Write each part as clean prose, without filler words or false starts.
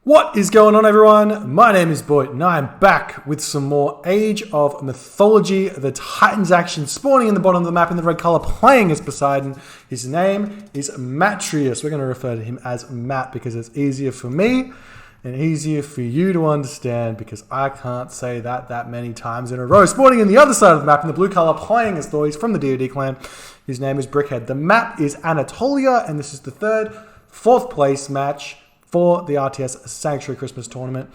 What is going on, everyone? My name is Boit and I'm back with some more Age of Mythology. The Titans action spawning in the bottom of the map in the red color, playing as Poseidon. His name is Matreiuss. We're going to refer to him as Matt because it's easier for me and easier for you to understand because I can't say that many times in a row. Spawning in the other side of the map in the blue color, playing as Thor. He's from the DoD clan. His name is Brickhead. The map is Anatolia, and this is the fourth place match for the RTS-Sanctuary Christmas Tournament.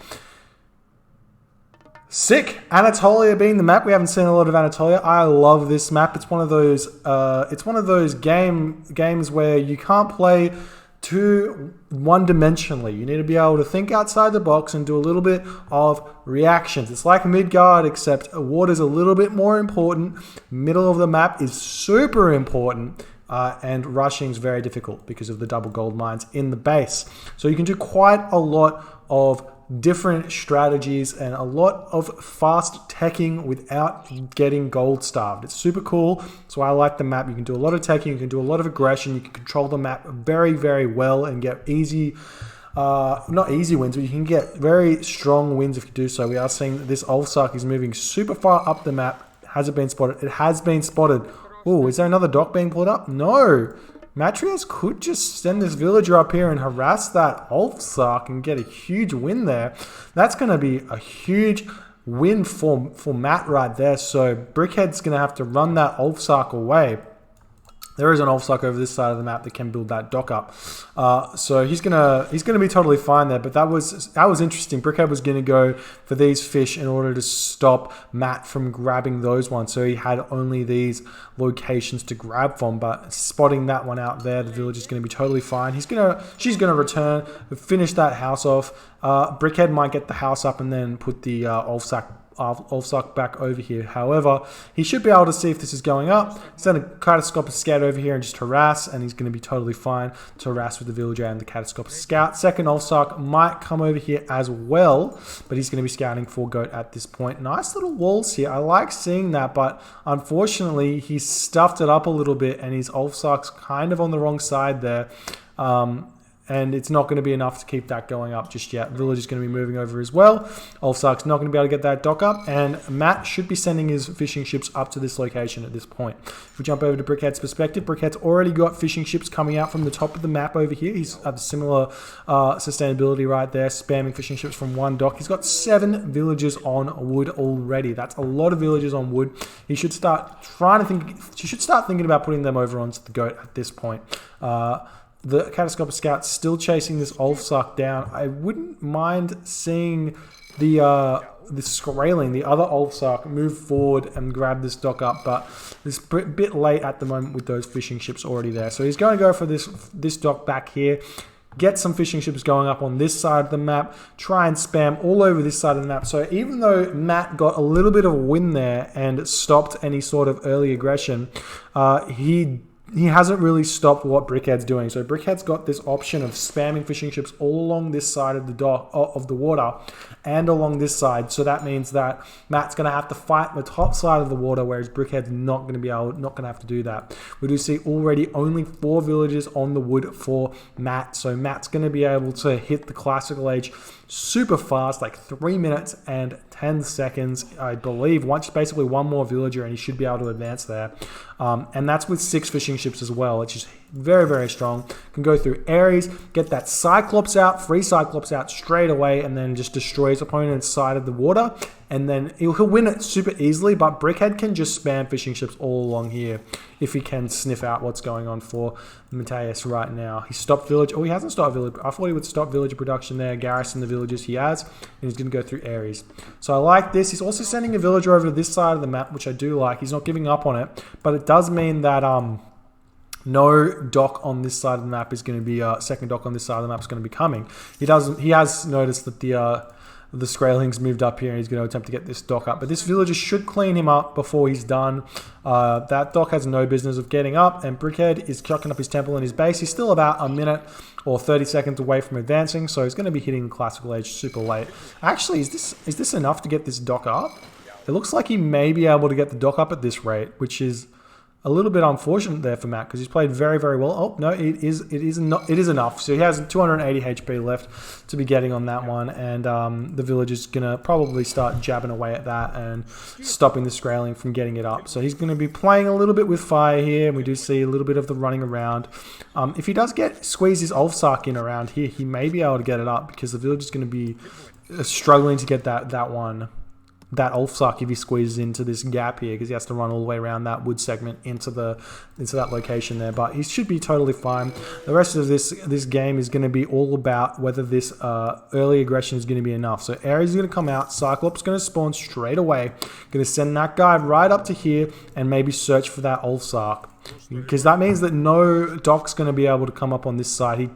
Sick. Anatolia being the map. We haven't seen a lot of Anatolia. I love this map. It's one of those. Games where you can't play too one-dimensionally. You need to be able to think outside the box and do a little bit of reactions. It's like Midgard, except water's a little bit more important. Middle of the map is super important. And rushing is very difficult because of the double gold mines in the base. So you can do quite a lot of different strategies and a lot of fast teching without getting gold starved. It's super cool. So I like the map. You can do a lot of teching. You can do a lot of aggression. You can control the map very, very well and get easy, not easy wins, but you can get very strong wins if you do so. We are seeing that this Ulfsark is moving super far up the map. Has it been spotted? It has been spotted. Oh, is there another dock being pulled up? No. Matreiuss could just send this villager up here and harass that Ulfsark and get a huge win there. That's going to be a huge win for Matt right there. So Brickhead's going to have to run that Ulfsark away. There is an Ulfsark over this side of the map that can build that dock up. So he's gonna be totally fine there. But that was interesting. Brickhead was gonna go for these fish in order to stop Matt from grabbing those ones. So he had only these locations to grab from. But spotting that one out there, the village is gonna be totally fine. She's gonna return, finish that house off. Brickhead might get the house up and then put the Ulfsark back over here. However, he should be able to see if this is going up. Send a catastrophic scout over here and just harass, and he's going to be totally fine to harass with the villager and the catastrophic scout. Second Ulfsark might come over here as well, but he's going to be scouting for goat at this point. Nice little walls here. I like seeing that, but unfortunately, he's stuffed it up a little bit, and his Ulfsark's kind of on the wrong side there. And it's not going to be enough to keep that going up just yet. Village is going to be moving over as well. Ulfsark's not going to be able to get that dock up. And Matt should be sending his fishing ships up to this location at this point. If we jump over to Brickhead's perspective, Brickhead's already got fishing ships coming out from the top of the map over here. He's at a similar sustainability right there, spamming fishing ships from one dock. He's got 7 villagers on wood already. That's a lot of villagers on wood. He should start thinking about putting them over onto the goat at this point. The catastrophic scout's still chasing this Ulfsark down. I wouldn't mind seeing the Skraeling, the other Ulfsark, move forward and grab this dock up, but it's a bit late at the moment with those fishing ships already there. So he's going to go for this dock back here, get some fishing ships going up on this side of the map, try and spam all over this side of the map. So even though Matt got a little bit of a win there and stopped any sort of early aggression, he hasn't really stopped what Brickhead's doing. So Brickhead's got this option of spamming fishing ships all along this side of the dock of the water and along this side. So that means that Matt's going to have to fight the top side of the water, whereas Brickhead's not going to have to do that. We do see already only 4 villagers on the wood for Matt. So Matt's going to be able to hit the classical age super fast, like 3 minutes and 10 seconds, I believe. Basically one more villager and he should be able to advance there. And that's with 6 fishing ships as well, which is very, very strong. Can go through Ares, get that Cyclops out, free Cyclops out straight away, and then just destroy his opponent's side of the water. And then he'll win it super easily, but Brickhead can just spam fishing ships all along here if he can sniff out what's going on for Matreiuss right now. He stopped village. Oh, he hasn't stopped village. I thought he would stop villager production there, garrison the villages he has, and he's going to go through Ares. So I like this. He's also sending a villager over to this side of the map, which I do like. He's not giving up on it, but it does mean that no dock on this side of the map is going to be second dock on this side of the map is going to be coming. He has noticed that the Skraeling's moved up here and he's going to attempt to get this dock up. But this villager should clean him up before he's done. That dock has no business of getting up, and Brickhead is chucking up his temple and his base. He's still about a minute or 30 seconds away from advancing, so he's going to be hitting the classical age super late. Actually, is this enough to get this dock up? It looks like he may be able to get the dock up at this rate, which is a little bit unfortunate there for Matt because he's played very, very well. Oh no, it is enough. So he has 280 HP left to be getting on that one, and the village is gonna probably start jabbing away at that and stopping the Skraeling from getting it up. So he's gonna be playing a little bit with fire here, and we do see a little bit of the running around. If he does squeeze his Ulfsark in around here, he may be able to get it up because the village is gonna be struggling to get that Ulfsark if he squeezes into this gap here, because he has to run all the way around that wood segment into that location there. But he should be totally fine. The rest of this game is going to be all about whether this early aggression is going to be enough. So Ares is going to come out, Cyclops is going to spawn straight away, going to send that guy right up to here and maybe search for that Ulfsark. Because that means that no Doc's going to be able to come up on this side. He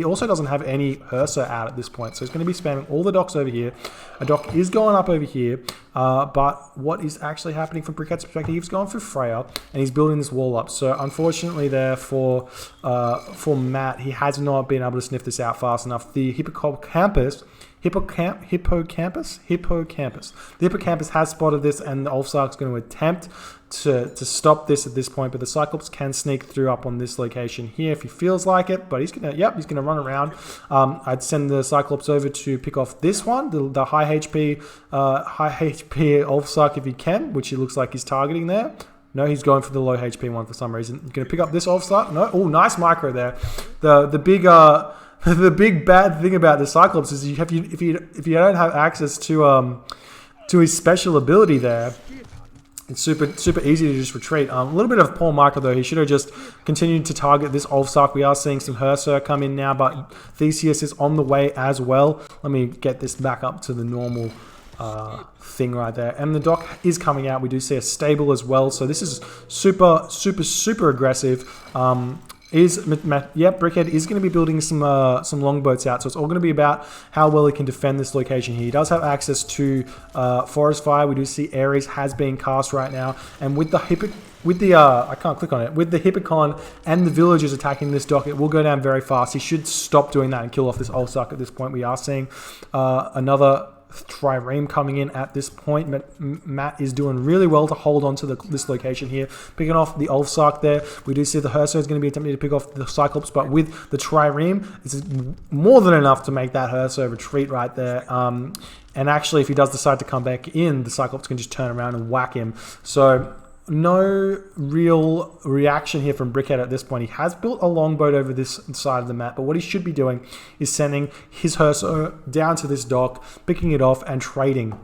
also doesn't have any Hursa out at this point, so he's going to be spamming all the Docs over here. A Doc is going up over here, but what is actually happening from Brickhead's perspective? He's going for Freya, and he's building this wall up. So unfortunately there for Matt, he has not been able to sniff this out fast enough. The Hippocampus has spotted this, and the Ulfsark's going to attempt to stop this at this point, but the Cyclops can sneak through up on this location here if he feels like it. But he's gonna run around. I'd send the Cyclops over to pick off this one, the high HP Ulfsark if he can, which he looks like he's targeting there. No, he's going for the low HP one for some reason. He's gonna pick up this Ulfsark. No, oh, nice micro there. The big bad thing about the Cyclops is if you don't have access to his special ability there, it's super easy to just retreat. A little bit of poor micro though. He should have just continued to target this Ulfsark. We are seeing some Hursa come in now, but Theseus is on the way as well. Let me get this back up to the normal thing right there. And the Doc is coming out. We do see a stable as well. So this is super aggressive. Brickhead is going to be building some longboats out, so it's all going to be about how well he can defend this location here. He does have access to Forest Fire. We do see Ares has been cast right now, and with the I can't click on it. With the Hippocon and the villagers attacking this Dock, it will go down very fast. He should stop doing that and kill off this Ulfsark at this point. We are seeing another Trireme coming in at this point. Matt is doing really well to hold on to this location here, picking off the Ulfsark there. We do see the Hursa is going to be attempting to pick off the Cyclops, but with the Trireme, it's more than enough to make that Hursa retreat right there. And actually, if he does decide to come back in, the Cyclops can just turn around and whack him. So no real reaction here from Brickhead at this point. He has built a longboat over this side of the map, but what he should be doing is sending his Hursa down to this dock, picking it off and trading.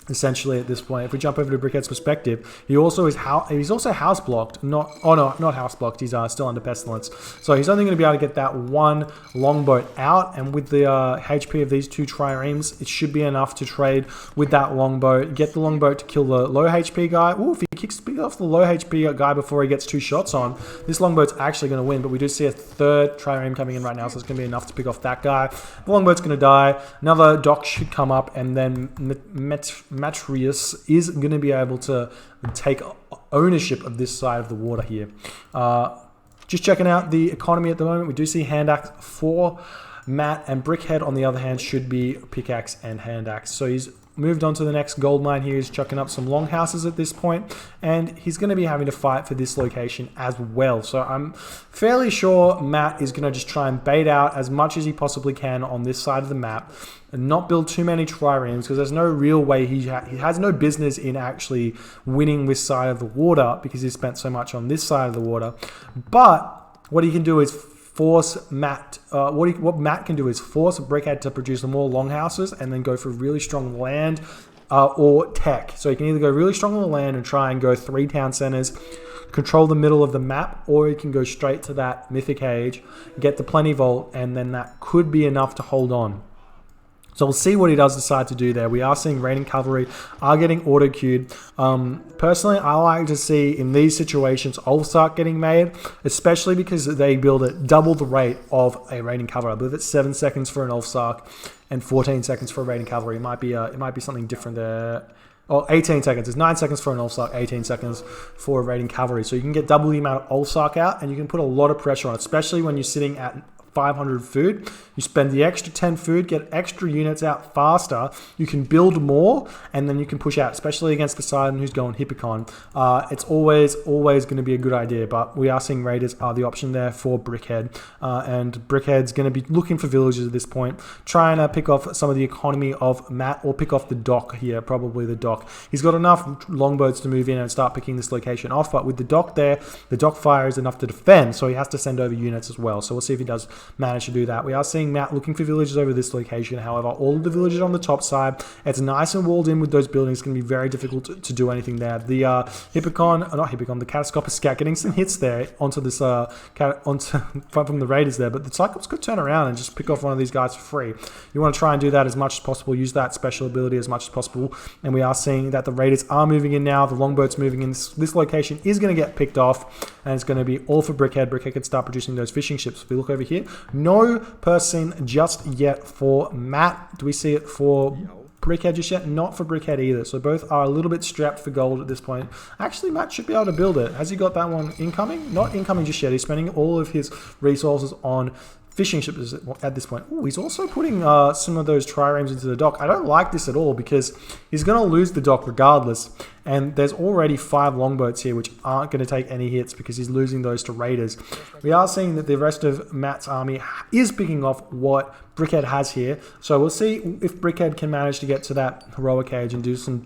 Essentially, at this point, if we jump over to Brickhead's perspective, he's also house blocked. Not house blocked. He's still under pestilence, so he's only going to be able to get that one longboat out. And with the HP of these two triremes, it should be enough to trade with that longboat. Get the longboat to kill the low HP guy. Ooh, if he kicks off the low HP guy before he gets 2 shots on, this longboat's actually going to win. But we do see a third trireme coming in right now, so it's going to be enough to pick off that guy. The longboat's going to die. Another dock should come up, and then matreiuss is going to be able to take ownership of this side of the water here. Just checking out the economy at the moment. We do see hand axe for Matt, and Brickhead on the other hand should be pickaxe and hand axe. So he's moved on to the next gold mine here. He's chucking up some longhouses at this point, and he's going to be having to fight for this location as well. So I'm fairly sure Matt is going to just try and bait out as much as he possibly can on this side of the map and not build too many triremes, because there's no real way he has no business in actually winning this side of the water because he spent so much on this side of the water. But what he can do is force Matt. What Matt can do is force Brickhead to produce more longhouses and then go for really strong land or tech. So he can either go really strong on the land and try and go 3 town centers, control the middle of the map, or he can go straight to that Mythic Age, get the Plenty Vault, and then that could be enough to hold on. So we'll see what he does decide to do there. We are seeing raiding cavalry are getting auto-queued. Personally, I like to see in these situations Ulfsark getting made, especially because they build at double the rate of a raiding cavalry. I believe it's 7 seconds for an Ulfsark and 14 seconds for a raiding cavalry. It might be something different there. Oh, 18 seconds. It's 9 seconds for an Ulfsark, 18 seconds for a raiding cavalry. So you can get double the amount of Ulfsark out, and you can put a lot of pressure on, especially when you're sitting at 500 food. You spend the extra 10 food, get extra units out faster. You can build more, and then you can push out, especially against Poseidon, who's going Hippicon. It's always going to be a good idea, but we are seeing raiders are the option there for Brickhead, and Brickhead's going to be looking for villages at this point, trying to pick off some of the economy of Matt, or pick off the dock here, probably the dock. He's got enough longboats to move in and start picking this location off, but with the dock there, the dock fire is enough to defend, so he has to send over units as well. So we'll see if he does manage to do that. We are seeing Matt looking for villages over this location. However, all of the villages on the top side, it's nice and walled in with those buildings. It's going to be very difficult to do anything there. The the Catastrophic Scout getting some hits there onto this from the raiders there, but the Cyclops could turn around and just pick off one of these guys for free. You want to try and do that as much as possible, use that special ability as much as possible, and we are seeing that the raiders are moving in now. The longboat's moving in. This location is going to get picked off, and it's going to be all for Brickhead. Brickhead can start producing those fishing ships. If we look over here, no person just yet for Matt. Do we see it for Brickhead just yet? Not for Brickhead either. So both are a little bit strapped for gold at this point. Actually, Matt should be able to build it. Has he got that one incoming? Not incoming just yet. He's spending all of his resources on fishing ships at this point. Ooh, he's also putting some of those triremes into the dock. I don't like this at all because he's going to lose the dock regardless. And there's already 5 longboats here which aren't going to take any hits because he's losing those to raiders. We are seeing that the rest of Matt's army is picking off what Brickhead has here. So we'll see if Brickhead can manage to get to that heroic age and do some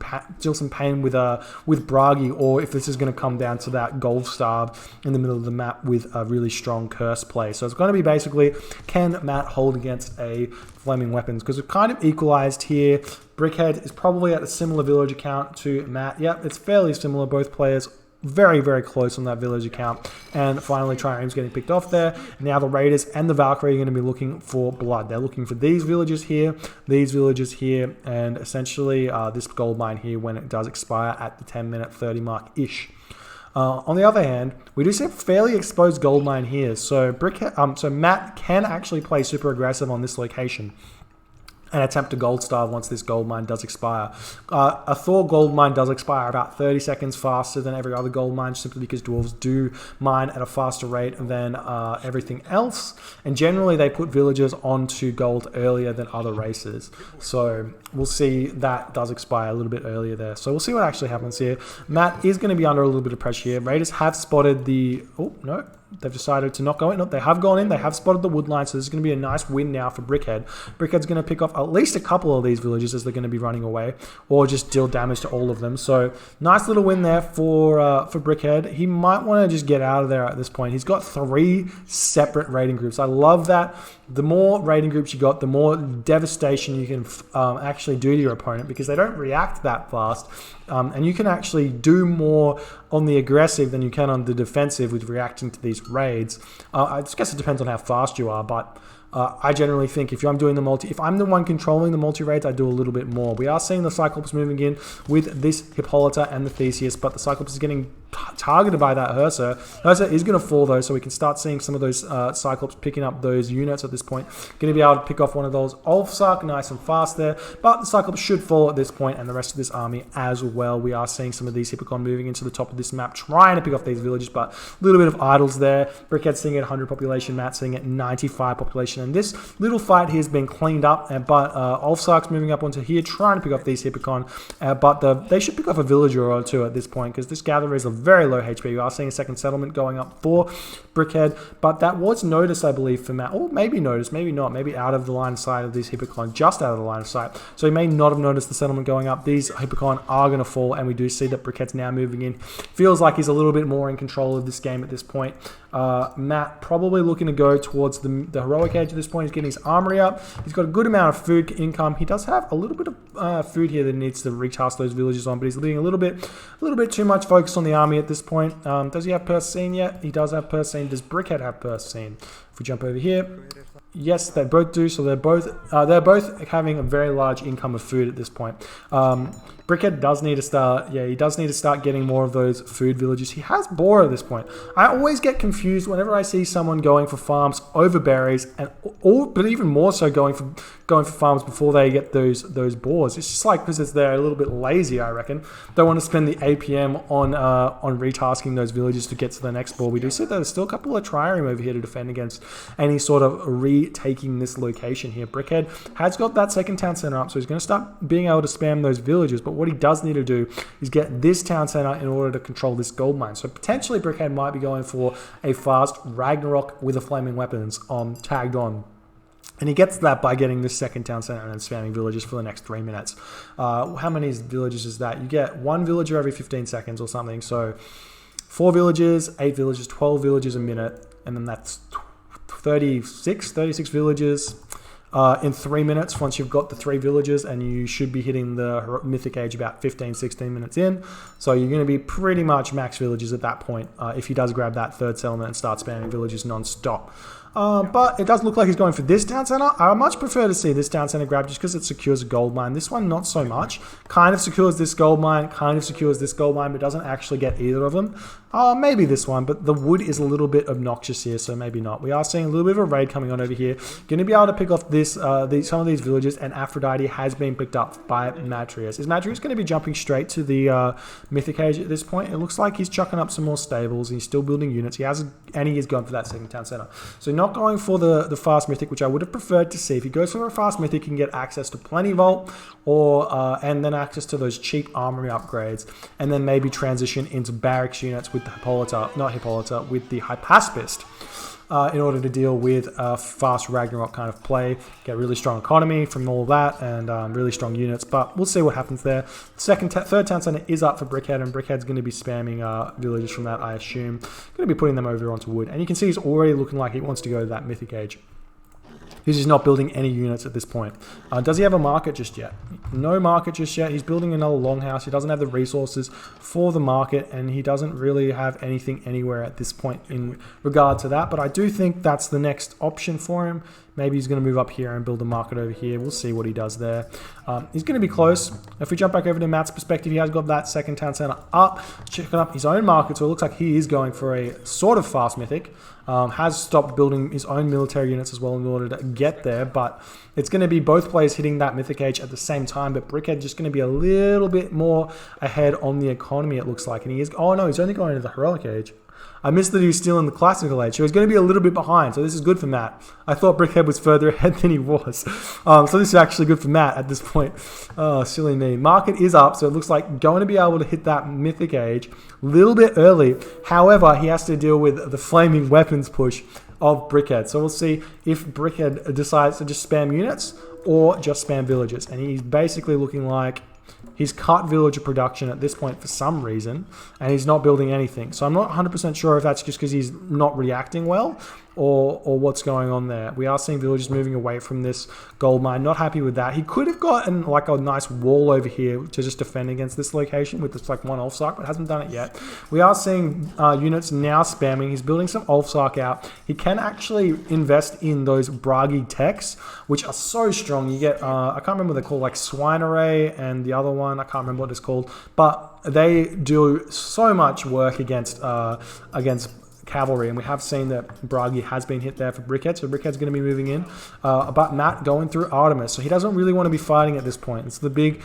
pain with Bragi, or if this is going to come down to that gold starve in the middle of the map with a really strong curse play. So it's going to be basically, can Matt hold against a flaming weapons? Because we've kind of equalized here. Brickhead is probably at a similar village account to Matt. Yep, it's fairly similar. Both players very, very close on that village account. And finally, Trireme's getting picked off there. Now the Raiders and the Valkyrie are going to be looking for blood. They're looking for these villages here, and essentially this gold mine here when it does expire at the 10-minute 30 mark-ish. On the other hand, we do see a fairly exposed gold mine here. So so Matt can actually play super aggressive on this location and attempt to gold starve once this gold mine does expire. A Thor gold mine does expire about 30 seconds faster than every other gold mine, simply because dwarves do mine at a faster rate than everything else. And generally they put villagers onto gold earlier than other races. So we'll see that does expire a little bit earlier there. So we'll see what actually happens here. Matt is going to be under a little bit of pressure here. Raiders have spotted the... Oh, no. They've decided to not go in. No, they have gone in. They have spotted the wood line, so this is going to be a nice win now for Brickhead. Brickhead's going to pick off at least a couple of these villages as they're going to be running away, or just deal damage to all of them. So nice little win there for Brickhead. He might want to just get out of there at this point. He's got 3 separate raiding groups. I love that. The more raiding groups you got, the more devastation you can actually do to your opponent, because they don't react that fast. And you can actually do more on the aggressive than you can on the defensive with reacting to these raids. I guess it depends on how fast you are, but I generally think if I'm doing if I'm the one controlling the multi-raids, I do a little bit more. We are seeing the Cyclops moving in with this Hippolyta and the Theseus, but the Cyclops is getting targeted by that Hursa. Hursa is going to fall though, so we can start seeing some of those Cyclops picking up those units at this point. Going to be able to pick off one of those Ulfsark nice and fast there, but the Cyclops should fall at this point, and the rest of this army as well. We are seeing some of these Hippicon moving into the top of this map, trying to pick off these villages, but a little bit of idols there. Brickhead sitting at 100 population, Matt sitting at 95 population, and this little fight here has been cleaned up, but Ulfsark's moving up onto here, trying to pick off these Hippicon, but they should pick off a villager or two at this point, because this gatherer is a very low HP. We are seeing a second settlement going up for Brickhead, but that was noticed, I believe, for Matt. Or maybe noticed, maybe not. Maybe out of the line of sight of these Hippicon, just out of the line of sight. So he may not have noticed the settlement going up. These Hippicon are going to fall, and we do see that Brickhead's now moving in. Feels like he's a little bit more in control of this game at this point. Matt probably looking to go towards the heroic age at this point. He's getting his armory up. He's got a good amount of food income. He does have a little bit of food here that he needs to retask those villages on, but he's leaving a little bit too much focus on the army at this point. Does he have Poseidon yet? He does have Poseidon. Does Brickhead have Poseidon? If we jump over here, yes, they both do. So they're both having a very large income of food at this point. Brickhead does need to start, he does need to start getting more of those food villages. He has boar at this point. I always get confused whenever I see someone going for farms over berries, but even more so going for farms before they get those boars. It's just like because they're a little bit lazy, I reckon. They want to spend the APM on retasking those villages to get to the next boar. We do see that there's still a couple of trireme over here to defend against and he's sort of retaking this location here. Brickhead has got that second town center up, so he's going to start being able to spam those villages, but what he does need to do is get this town center in order to control this gold mine. So potentially Brickhead might be going for a fast Ragnarok with the flaming weapons tagged on. And he gets that by getting this second town center and then spamming villages for the next 3 minutes. How many villages is that? You get 1 villager every 15 seconds or something. So 4 villages, 8 villages, 12 villages a minute. And then that's 36 villages in 3 minutes once you've got the 3 villages, and you should be hitting the Mythic Age about 15-16 minutes in. So you're going to be pretty much max villages at that point if he does grab that third settlement and start spamming villages non-stop. But it does look like he's going for this town center. I much prefer to see this town center grab just because it secures a gold mine. This one, not so much. Kind of secures this gold mine, kind of secures this gold mine, but doesn't actually get either of them. Maybe this one, but the wood is a little bit obnoxious here, so maybe not. We are seeing a little bit of a raid coming on over here. Going to be able to pick off this, some of these villages, and Aphrodite has been picked up by Matreiuss. Is Matreiuss going to be jumping straight to the Mythic Age at this point? It looks like he's chucking up some more stables. He's still building units. He is going for that second town center. So not going for the fast mythic, which I would have preferred to see. If he goes for a fast mythic, he can get access to plenty vault, and then access to those cheap armory upgrades, and then maybe transition into barracks units with the with the Hypaspist, in order to deal with a fast Ragnarok kind of play, get really strong economy from all of that, and really strong units. But we'll see what happens there. Third town center is up for Brickhead, and Brickhead's going to be spamming villages from that, I assume. Going to be putting them over onto wood, and you can see he's already looking like he wants to go to that Mythic Age. He's just not building any units at this point. Does he have a market just yet? No market just yet. He's building another longhouse. He doesn't have the resources for the market, and he doesn't really have anything anywhere at this point in regard to that. But I do think that's the next option for him. Maybe he's going to move up here and build a market over here. We'll see what he does there. He's going to be close. If we jump back over to Matt's perspective, he has got that second town center up, checking up his own market. So it looks like he is going for a sort of fast mythic. Has stopped building his own military units as well in order to get there. But it's going to be both players hitting that Mythic Age at the same time. But Brickhead just going to be a little bit more ahead on the economy, it looks like. And he is... Oh, no, he's only going into the Heroic Age. I missed that he was still in the Classical Age, so he's going to be a little bit behind. So this is good for Matt. I thought Brickhead was further ahead than he was. So this is actually good for Matt at this point. Oh, silly me. Market is up, so it looks like going to be able to hit that Mythic Age a little bit early. However, he has to deal with the flaming weapons push of Brickhead. So we'll see if Brickhead decides to just spam units or just spam villages. And he's basically looking like he's cut villager production at this point for some reason, and he's not building anything. So I'm not 100% sure if that's just because he's not reacting well, or what's going on there. We are seeing villagers moving away from this gold mine. Not happy with that. He could have gotten like a nice wall over here to just defend against this location with this like one Ulfsark, but hasn't done it yet. We are seeing units now spamming. He's building some Ulfsark out. He can actually invest in those Bragi techs, which are so strong. You get, I can't remember what they're called, like Swine Array and the other one, I can't remember what it's called, but they do so much work against cavalry, and we have seen that Bragi has been hit there for Brickhead, so Brickhead's going to be moving in. But Matt going through Artemis, so he doesn't really want to be fighting at this point. It's the big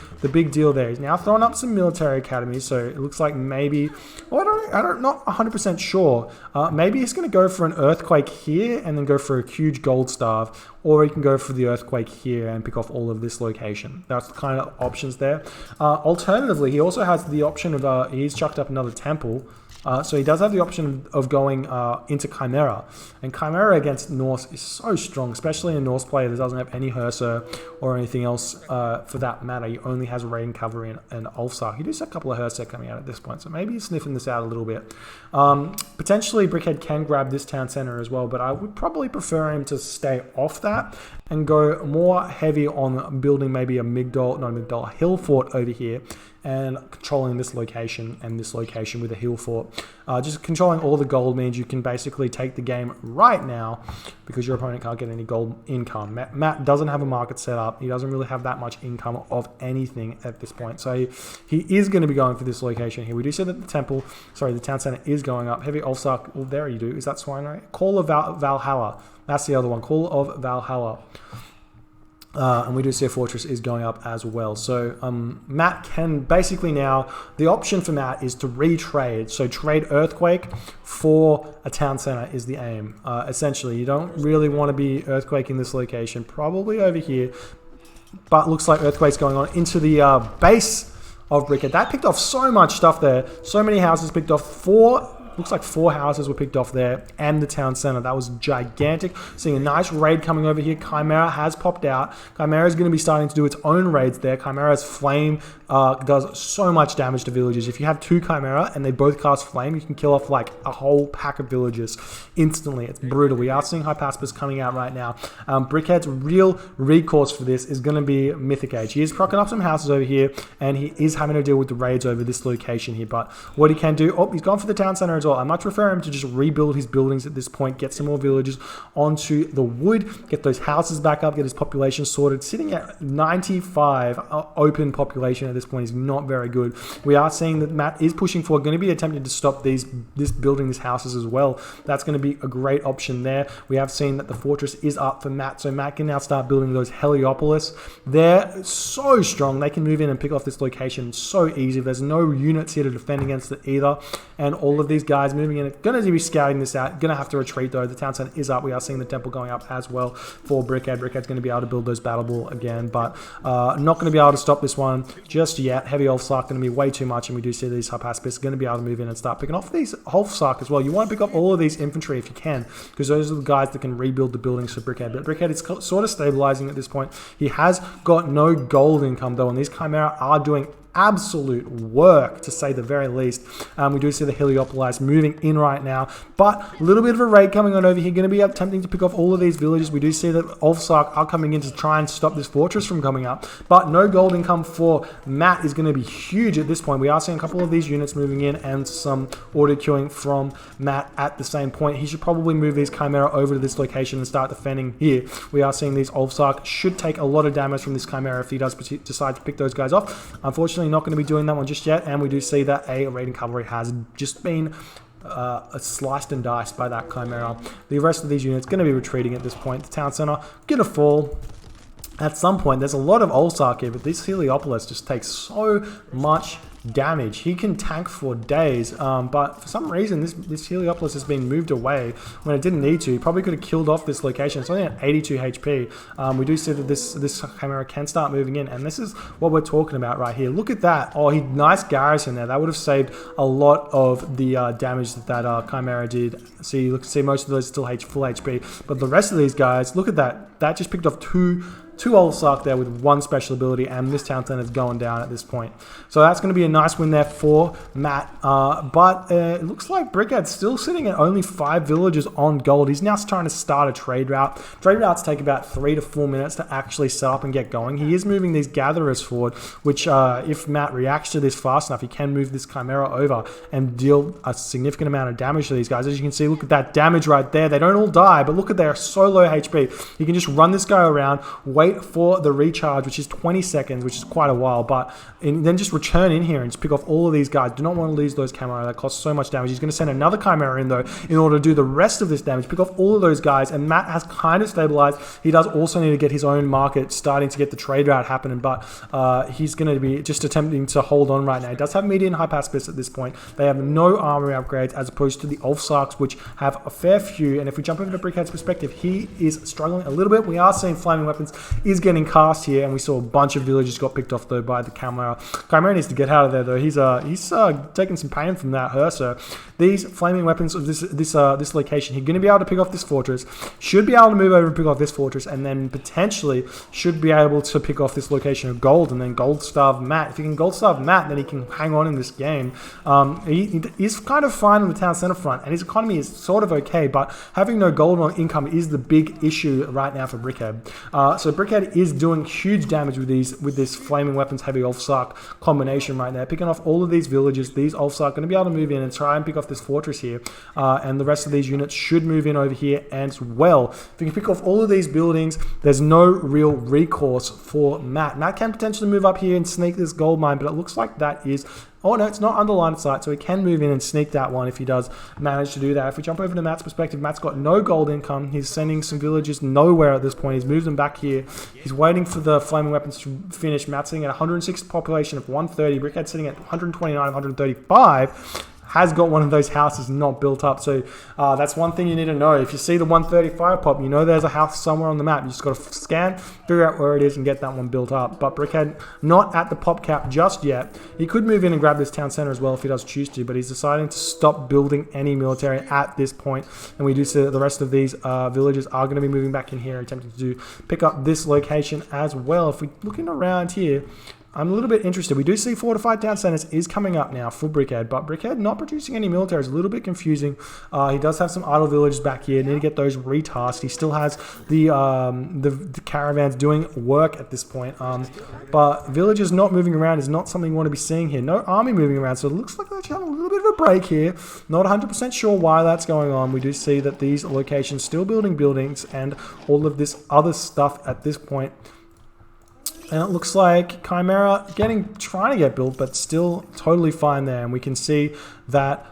deal there. He's now throwing up some military academies, so it looks like maybe, well, I'm not 100% sure. Maybe he's going to go for an earthquake here and then go for a huge gold starve, or he can go for the earthquake here and pick off all of this location. That's the kind of options there. Alternatively, he also has the option of he's chucked up another temple. So he does have the option of going into Chimera. And Chimera against Norse is so strong, especially a Norse player that doesn't have any Herser or anything else for that matter. He only has Rain Cavalry and Ulfsark. He does have a couple of Herser coming out at this point, so maybe he's sniffing this out a little bit. Potentially, Brickhead can grab this town center as well, but I would probably prefer him to stay off that and go more heavy on building maybe a hill fort over here, and controlling this location and this location with a hill fort. Just controlling all the gold means you can basically take the game right now because your opponent can't get any gold income. Matt doesn't have a market set up. He doesn't really have that much income of anything at this point. So he is going to be going for this location here. We do see that the town center is going up. Heavy Ulfsark, well, there you do. Is that Swine Ray? Call of Valhalla. That's the other one. Call of Valhalla. And we do see a fortress is going up as well. So Matt can basically now, the option for Matt is to retrade. So trade Earthquake for a town center is the aim. Essentially, you don't really want to be Earthquaking this location, probably over here. But looks like Earthquake's going on into the base of Brickhead. That picked off so much stuff there. So many houses picked off. Looks like 4 houses were picked off there and the town center. That was gigantic. Seeing a nice raid coming over here. Chimera has popped out. Chimera is going to be starting to do its own raids there. Chimera's flame does so much damage to villages. If you have 2 Chimera and they both cast flame, you can kill off like a whole pack of villages instantly. It's brutal. We are seeing Hypaspis coming out right now. Brickhead's real recourse for this is going to be Mythic Age. He is procking up some houses over here and he is having to deal with the raids over this location here. But what he can do, he's gone for the town center as well. I much prefer him to just rebuild his buildings at this point, get some more villages onto the wood, get those houses back up, get his population sorted. Sitting at 95 open population at this point is not very good. We are seeing that Matt is pushing forward, going to be attempting to stop this building these houses as well. That's going to be a great option there. We have seen that the fortress is up for Matt, so Matt can now start building those Heliopolis. They're so strong. They can move in and pick off this location so easy. There's no units here to defend against it either, and all of these guys moving in, going to be scouting this out. Going to have to retreat though. The town center is up. We are seeing the temple going up as well for Brickhead. Brickhead's going to be able to build those battle ball again, but not going to be able to stop this one just yet. Heavy Ulfsark going to be way too much, and we do see these Hypaspis going to be able to move in and start picking off these Ulfsark as well. You want to pick up all of these infantry if you can, because those are the guys that can rebuild the buildings for Brickhead. But Brickhead is sort of stabilizing at this point. He has got no gold income though, and these Chimera are doing absolute work, to say the very least. We do see the Heliopolis moving in right now, but a little bit of a raid coming on over here. Going to be attempting to pick off all of these villages. We do see that Ulfsark are coming in to try and stop this fortress from coming up, but no gold income for Matt is going to be huge at this point. We are seeing a couple of these units moving in and some auto queuing from Matt at the same point. He should probably move these Chimera over to this location and start defending here. We are seeing these Ulfsark should take a lot of damage from this Chimera if he does decide to pick those guys off. Unfortunately, not going to be doing that one just yet, and we do see that a raiding cavalry has just been sliced and diced by that Chimera. The rest of these units going to be retreating at this point. The town center going to fall at some point. There's a lot of Ulfsark here, but this Heliopolis just takes so much damage. He can tank for days, but for some reason this Heliopolis has been moved away when it didn't need to. He probably could have killed off this location. It's only at 82 HP. We do see that this Chimera can start moving in, and this is what we're talking about right here. Look at that. Oh, nice garrison there. That would have saved a lot of the damage that Chimera did. See, most of those still full HP, but the rest of these guys, look at that. That just picked off two Ulfsark there with 1 special ability, and this town center is going down at this point. So that's going to be a nice win there for Matt. But it looks like Brickhead's still sitting at only 5 villages on gold. He's now trying to start a trade route. Trade routes take about 3 to 4 minutes to actually set up and get going. He is moving these gatherers forward, which if Matt reacts to this fast enough, he can move this Chimera over and deal a significant amount of damage to these guys. As you can see, look at that damage right there. They don't all die, but look at, they're so low HP. You can just run this guy around, wait for the recharge, which is 20 seconds, which is quite a while, but then just return in here and just pick off all of these guys. Do not want to lose those Chimera. That costs so much damage. He's going to send another Chimera in though in order to do the rest of this damage, pick off all of those guys, and Matt has kind of stabilized. He does also need to get his own market starting to get the trade route happening, but he's going to be just attempting to hold on right now. He does have median Hypaspis at this point. They have no armory upgrades as opposed to the Ulfsarks, which have a fair few, and if we jump over to Brickhead's perspective, he is struggling a little bit. We are seeing flaming weapons is getting cast here, and we saw a bunch of villages got picked off though by the Chimera. Chimera needs to get out of there though. He's taking some pain from that Herser. These flaming weapons of this location, he's going to be able to pick off this fortress, should be able to move over and pick off this fortress, and then potentially should be able to pick off this location of gold, and then gold starve Matt. If he can gold starve Matt, then he can hang on in this game. He's kind of fine on the town center front, and his economy is sort of okay, but having no gold on income is the big issue right now for Brickhead. So Brickhead is doing huge damage with this flaming weapons heavy Ulfsark combination right there, picking off all of these villages. These Ulfsark going to be able to move in and try and pick off this fortress here, and the rest of these units should move in over here as well. If you can pick off all of these buildings, there's no real recourse for Matt. Matt can potentially move up here and sneak this gold mine, but it looks like that is Oh no, it's not under line of sight, so he can move in and sneak that one if he does manage to do that. If we jump over to Matt's perspective, Matt's got no gold income. He's sending some villagers nowhere at this point. He's moved them back here. He's waiting for the flaming weapons to finish. Matt's sitting at 106 population of 130. Brickhead sitting at 129 of 135. Has got one of those houses not built up. So that's one thing you need to know. If you see the 135 pop, you know there's a house somewhere on the map. You just got to scan, figure out where it is, and get that one built up. But Brickhead not at the pop cap just yet. He could move in and grab this town center as well if he does choose to, but he's deciding to stop building any military at this point. And we do see that the rest of these villages are going to be moving back in here, attempting to pick up this location as well. If we're looking around here, I'm a little bit interested. We do see fortified town centers is coming up now for Brickhead, but Brickhead not producing any military is a little bit confusing. He does have some idle villages back here. Need to get those retasked. He still has the caravans doing work at this point. But villages not moving around is not something you want to be seeing here. No army moving around, so it looks like they're having a little bit of a break here. Not 100% sure why that's going on. We do see that these locations still building buildings and all of this other stuff at this point. And it looks like Chimera trying to get built, but still totally fine there. And we can see that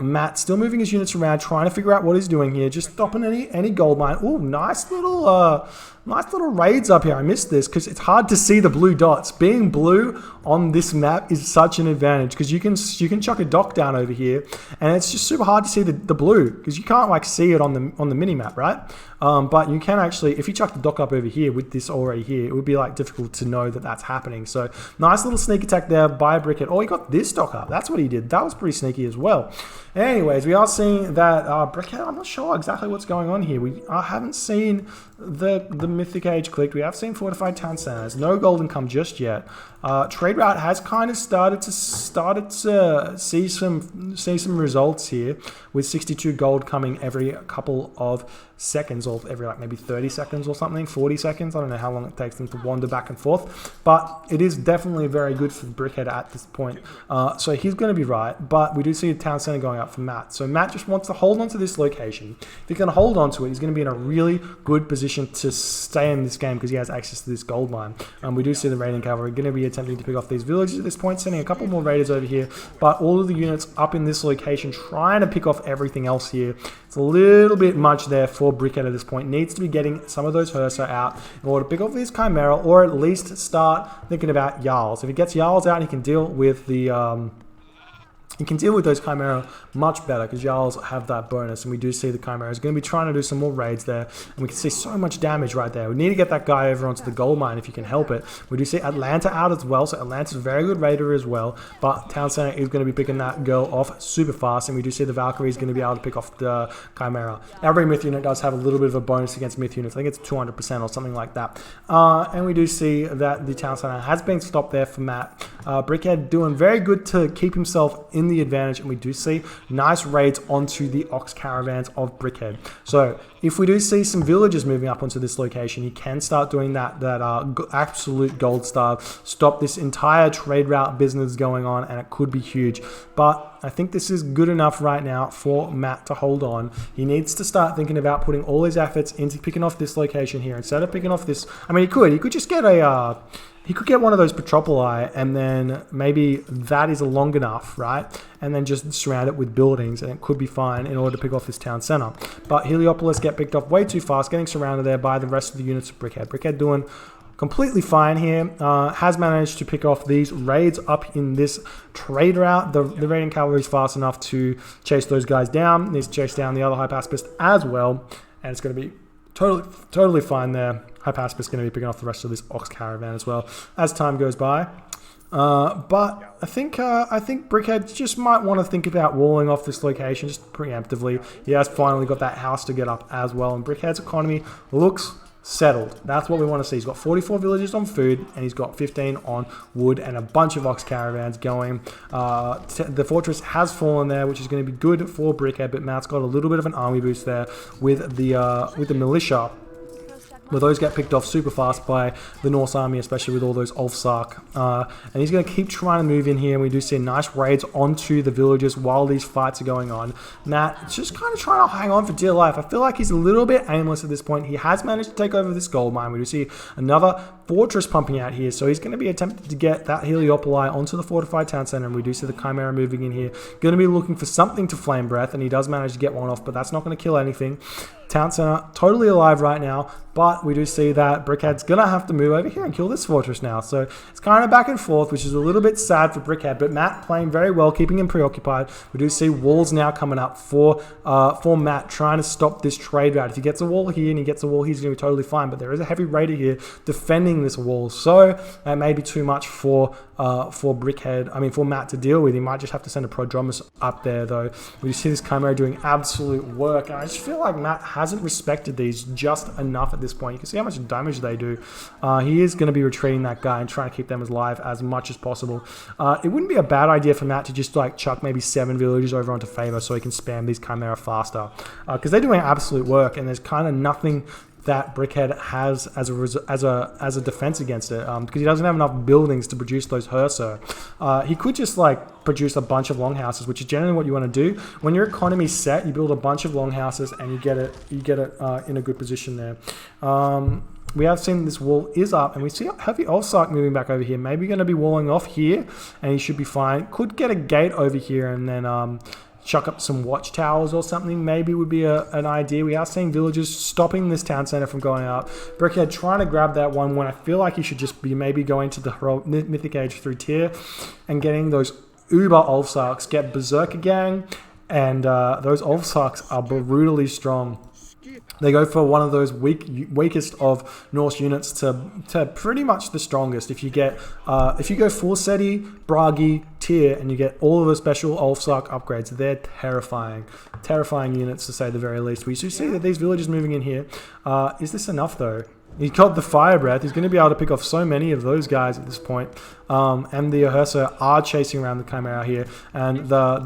Matt still moving his units around, trying to figure out what he's doing here, just stopping any gold mine. Oh, nice little raids up here. I missed this because it's hard to see the blue dots. Being blue on this map is such an advantage because you can chuck a dock down over here, and it's just super hard to see the blue because you can't like see it on the mini map, right? But you can actually, if you chuck the dock up over here with this already here, it would be like difficult to know that that's happening. So nice little sneak attack there by Brickhead. Oh, he got this dock up. That's what he did. That was pretty sneaky as well. Anyways, we are seeing that Brickhead, I'm not sure exactly what's going on here. We haven't seen the Mythic Age clicked. We have seen fortified town centers. No gold income just yet. Trade route has kind of started to see some results here, with 62 gold coming every couple of seconds, or every like maybe 30 seconds or something, 40 seconds. I don't know how long it takes them to wander back and forth, but it is definitely very good for Brickhead at this point. So he's going to be right, but we do see a town center going up for Matt. So Matt just wants to hold on to this location. If he can hold on to it, he's going to be in a really good position to stay in this game because he has access to this gold mine. We do see the raiding cavalry going to be attempting to pick off these villages at this point, sending a couple more raiders over here, but all of the units up in this location trying to pick off everything else here. It's a little bit much there for Brickhead at this point. Needs to be getting some of those Hersa out in order to pick off these Chimera, or at least start thinking about Jarls. If he gets Jarls out, he can deal with the you can deal with those Chimera much better because Jarls have that bonus, and we do see the Chimera is going to be trying to do some more raids there, and we can see so much damage right there. We need to get that guy over onto the gold mine if you can help it. We do see Atlanta out as well, so Atlanta's a very good raider as well, but Town Center is going to be picking that girl off super fast, and we do see the Valkyrie is going to be able to pick off the Chimera. Every myth unit does have a little bit of a bonus against myth units. I think it's 200% or something like that. And we do see that the Town Center has been stopped there for Matt. Brickhead doing very good to keep himself in the advantage, and we do see nice raids onto the ox caravans of Brickhead. So if we do see some villagers moving up onto this location, he can start doing that absolute gold star, stop this entire trade route business going on, and it could be huge. But I think this is good enough right now for Matt to hold on. He needs to start thinking about putting all his efforts into picking off this location here instead of picking off this. I mean, he could just get he could get one of those Petropoli, and then maybe that is long enough, right? And then just surround it with buildings, and it could be fine in order to pick off this town center. But Heliopolis get picked off way too fast, getting surrounded there by the rest of the units of Brickhead. Brickhead doing completely fine here. Has managed to pick off these raids up in this trade route. The raiding cavalry is fast enough to chase those guys down. Needs to chase down the other high pacifist as well, and it's going to be totally fine there. High pacifist is going to be picking off the rest of this ox caravan as well as time goes by. But I think Brickhead just might want to think about walling off this location just preemptively. He has finally got that house to get up as well, and Brickhead's economy looks settled. That's what we want to see. He's got 44 villages on food, and he's got 15 on wood, and a bunch of ox caravans going. The fortress has fallen there, which is going to be good for Brickhead, but Matt's got a little bit of an army boost there with the militia. But those get picked off super fast by the Norse army, especially with all those Ulfsark. And he's going to keep trying to move in here. And we do see nice raids onto the villages while these fights are going on. Matt just kind of trying to hang on for dear life. I feel like he's a little bit aimless at this point. He has managed to take over this gold mine. We do see another fortress pumping out here. So he's going to be attempting to get that Heliopoli onto the fortified town center. And we do see the Chimera moving in here. Going to be looking for something to flame breath. And he does manage to get one off, but that's not going to kill anything. Town center totally alive right now, but we do see that Brickhead's gonna have to move over here and kill this fortress now. So it's kind of back and forth, which is a little bit sad for Brickhead, but Matt playing very well, keeping him preoccupied. We do see walls now coming up for Matt, trying to stop this trade route. If he gets a wall here and he gets a wall, he's gonna be totally fine, but there is a heavy raider here defending this wall, so that may be too much for Matt to deal with. He might just have to send a Prodromus up there, though. We see this Chimera doing absolute work, and I just feel like Matt hasn't respected these just enough at this point. You can see how much damage they do. He is going to be retreating that guy and trying to keep them alive as much as possible. It wouldn't be a bad idea for Matt to just like chuck maybe 7 villagers over onto Favor so he can spam these Chimera faster, because they're doing absolute work, and there's kind of nothing that Brickhead has as a defense against it, because he doesn't have enough buildings to produce those Herso. He could just like produce a bunch of longhouses, which is generally what you want to do when your economy's set. You build a bunch of longhouses and you get it in a good position there. We have seen this wall is up, and we see heavy Ulfsark moving back over here. Maybe going to be walling off here, and he should be fine. Could get a gate over here, and then chuck up some watchtowers or something maybe would be an idea. We are seeing villagers stopping this town center from going up. Brickhead trying to grab that one when I feel like he should just be maybe going to the Mythic Age through tier and getting those uber Ulfsarks, get Berserker Gang, and those Ulfsarks are brutally strong. They go for one of those weakest of Norse units to pretty much the strongest. If you go Forseti, Bragi, Tyr, and you get all of the special Ulfsark upgrades, they're terrifying. Terrifying units, to say the very least. We do see that these villagers moving in here. Is this enough, though? He's got the Fire Breath. He's going to be able to pick off so many of those guys at this point. And the Herso are chasing around the Chimera here. And the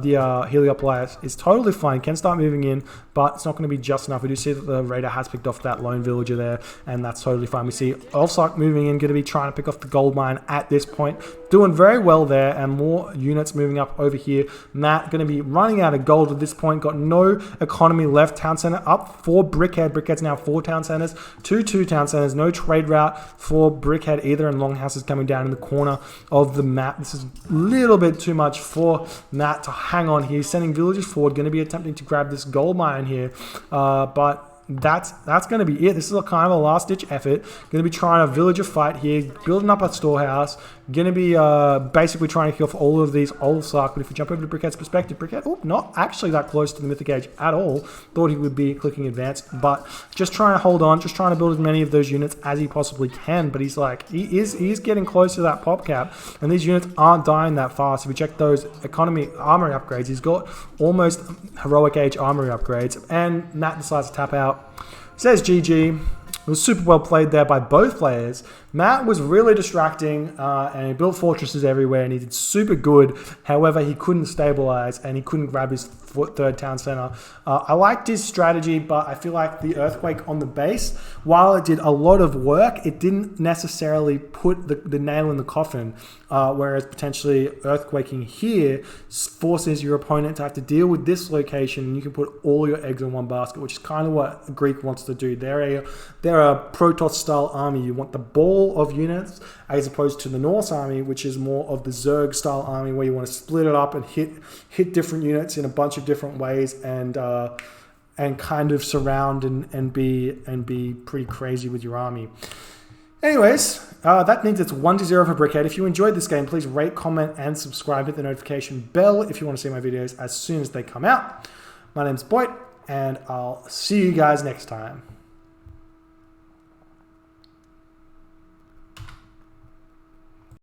Heliopoli is totally fine. Can start moving in, but it's not going to be just enough. We do see that the Raider has picked off that lone villager there, and that's totally fine. We see Ulfsark moving in, going to be trying to pick off the gold mine at this point. Doing very well there, and more units moving up over here. Matt going to be running out of gold at this point. Got no economy left. Town center up for Brickhead. Brickhead's now 4 town centers, 2 town centers. No trade route for Brickhead either, and Longhouses coming down in the corner of the map. This is a little bit too much for Matt to hang on here. He's sending villagers forward, going to be attempting to grab this gold mine here, but that's going to be it. This is a kind of a last-ditch effort. Going to be trying a villager fight here, building up a storehouse. Going to be basically trying to kill off all of these Ulfsark. But if we jump over to Brickhead's perspective, Brickhead, oh, not actually that close to the Mythic Age at all. Thought he would be clicking advanced, but just trying to hold on, just trying to build as many of those units as he possibly can. But he's like, he's getting close to that pop cap, and these units aren't dying that fast. If we check those economy armory upgrades, he's got almost heroic age armory upgrades, and Matt decides to tap out. Says GG. It was super well played there by both players. Matt was really distracting, and he built fortresses everywhere, and he did super good. However, he couldn't stabilize, and he couldn't grab his third town center. I liked his strategy, but I feel like the earthquake on the base, while it did a lot of work, it didn't necessarily put the nail in the coffin, whereas potentially earthquaking here forces your opponent to have to deal with this location, and you can put all your eggs in one basket, which is kind of what Greek wants to do. They're a Protoss-style army. You want the ball of units as opposed to the Norse army, which is more of the Zerg-style army, where you want to split it up and hit different units in a bunch of different ways, and kind of surround and be pretty crazy with your army. Anyways, that means it's 1-0 for Brickhead. If you enjoyed this game, please rate, comment, and subscribe. Hit the notification bell if you want to see my videos as soon as they come out. My name's Boit, and I'll see you guys next time.